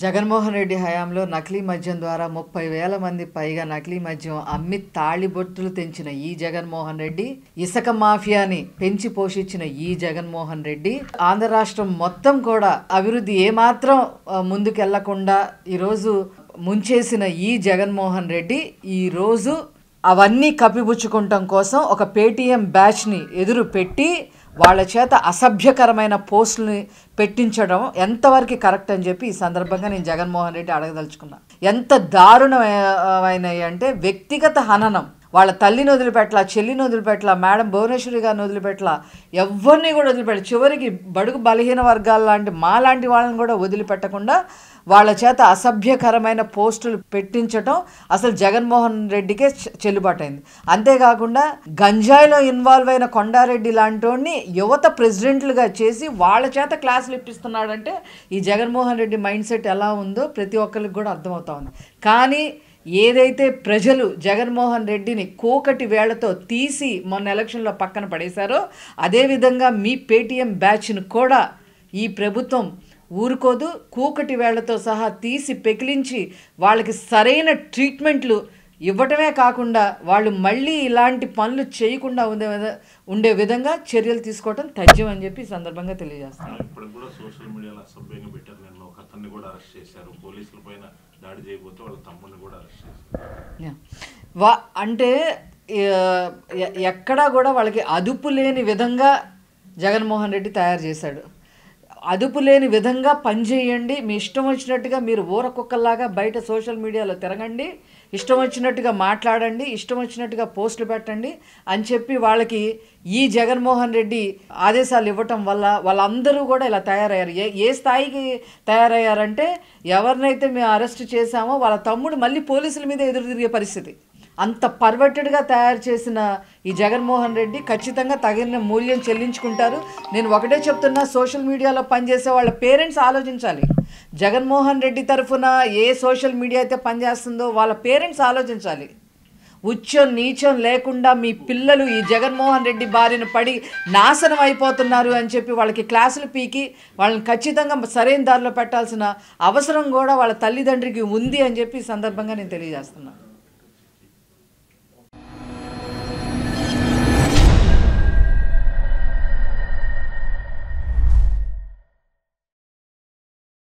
జగన్మోహన్ రెడ్డి హయాంలో నకిలీ మద్యం ద్వారా 30,000 మంది పైగా నకిలీ మద్యం అమ్మి తాళిబొట్టులు తెంచిన ఈ జగన్మోహన్ రెడ్డి, ఇసుక మాఫియాని పెంచి పోషించిన ఈ జగన్మోహన్ రెడ్డి, ఆంధ్ర రాష్ట్రం మొత్తం కూడా అభివృద్ధి ఏమాత్రం ముందుకెళ్లకుండా ఈరోజు ముంచేసిన ఈ జగన్మోహన్ రెడ్డి ఈరోజు అవన్నీ కప్పిపుచ్చుకుంటాం కోసం ఒక పేటీఎం బ్యాచ్ని ఎదురు పెట్టి వాళ్ళ చేత అసభ్యకరమైన పోస్టుల్ని పెట్టించడం ఎంతవరకు కరెక్ట్ అని చెప్పి ఈ సందర్భంగా నేను జగన్మోహన్ రెడ్డి అడగదలుచుకున్నా. ఎంత దారుణమైనవి అంటే వ్యక్తిగత హననం. వాళ్ళ తల్లిని వదిలిపెట్టలా, చెల్లిని వదిలిపెట్టలా, మేడం భువనేశ్వరి గారిని వదిలిపెట్టలా, ఎవరిని కూడా వదిలిపెట్ట, చివరికి బడుగు బలహీన వర్గాల లాంటి మాలాంటి వాళ్ళని కూడా వదిలిపెట్టకుండా వాళ్ళ చేత అసభ్యకరమైన పోస్టులు పెట్టించటం అసలు జగన్మోహన్ రెడ్డికే చెల్లుబాటైంది. అంతేకాకుండా గంజాయిలో ఇన్వాల్వ్ అయిన కొండారెడ్డి లాంటి యువత ప్రెసిడెంట్లుగా చేసి వాళ్ళ చేత క్లాసులు ఇప్పిస్తున్నాడంటే ఈ జగన్మోహన్ రెడ్డి మైండ్ సెట్ ఎలా ఉందో ప్రతి ఒక్కరికి కూడా అర్థమవుతా ఉంది. కానీ ఏదైతే ప్రజలు జగన్మోహన్ రెడ్డిని కూకటి వేళ్లతో తీసి మొన్న ఎలక్షన్లో పక్కన పడేశారో అదేవిధంగా మీ పేటీఎం బ్యాచ్ను కూడా ఈ ప్రభుత్వం ఊరుకోదు. కూకటి వేళ్లతో సహా తీసి పెకిలించి వాళ్ళకి సరైన ట్రీట్మెంట్లు ఇవ్వటమే కాకుండా వాళ్ళు మళ్ళీ ఇలాంటి పనులు చేయకుండా ఉండే విధంగా చర్యలు తీసుకోవడం తథ్యం అని చెప్పి ఈ సందర్భంగా తెలియజేస్తాను. ఇప్పుడు కూడా సోషల్ మీడియాలో అసభ్యంగా పెట్టారు. నేను ఒక అతన్ని కూడా అరెస్ట్ చేశారు. పోలీసుల పైన దాడి చేయకపోతే వాళ్ళ తమ్ముడిని కూడా అరెస్ట్ చేశారు. అంటే ఎక్కడా కూడా వాళ్ళకి అదుపు లేని విధంగా జగన్మోహన్ రెడ్డి తయారు చేశాడు. అదుపు లేని విధంగా పనిచేయండి, మీ ఇష్టం వచ్చినట్టుగా మీరు ఊరకుక్కల్లాగా బయట సోషల్ మీడియాలో తిరగండి, ఇష్టం వచ్చినట్టుగా మాట్లాడండి, ఇష్టం వచ్చినట్టుగా పోస్టులు పెట్టండి అని చెప్పి వాళ్ళకి ఈ జగన్మోహన్ రెడ్డి ఆదేశాలు ఇవ్వటం వల్ల వాళ్ళందరూ కూడా ఇలా తయారయ్యారు. ఏ స్థాయికి తయారయ్యారంటే ఎవరినైతే మేము అరెస్ట్ చేశామో వాళ్ళ తమ్ముడు మళ్ళీ పోలీసుల మీద ఎదురు తిరిగే పరిస్థితి. అంత పర్వర్టెడ్గా తయారు చేసిన ఈ జగన్మోహన్ రెడ్డి ఖచ్చితంగా తగిన మూల్యం చెల్లించుకుంటారు. నేను ఒకటే చెప్తున్నా, సోషల్ మీడియాలో పనిచేసే వాళ్ళ పేరెంట్స్ ఆలోచించాలి. జగన్మోహన్ రెడ్డి తరఫున ఏ సోషల్ మీడియా అయితే పనిచేస్తుందో వాళ్ళ పేరెంట్స్ ఆలోచించాలి. ఉచ్చం నీచం లేకుండా మీ పిల్లలు ఈ జగన్మోహన్ రెడ్డి బారిన పడి నాశనం అయిపోతున్నారు అని చెప్పి వాళ్ళకి క్లాసులు పీకి వాళ్ళని ఖచ్చితంగా సరైన దారిలో పెట్టాల్సిన అవసరం కూడా వాళ్ళ తల్లిదండ్రికి ఉంది అని చెప్పి ఈ సందర్భంగా నేను తెలియజేస్తున్నాను.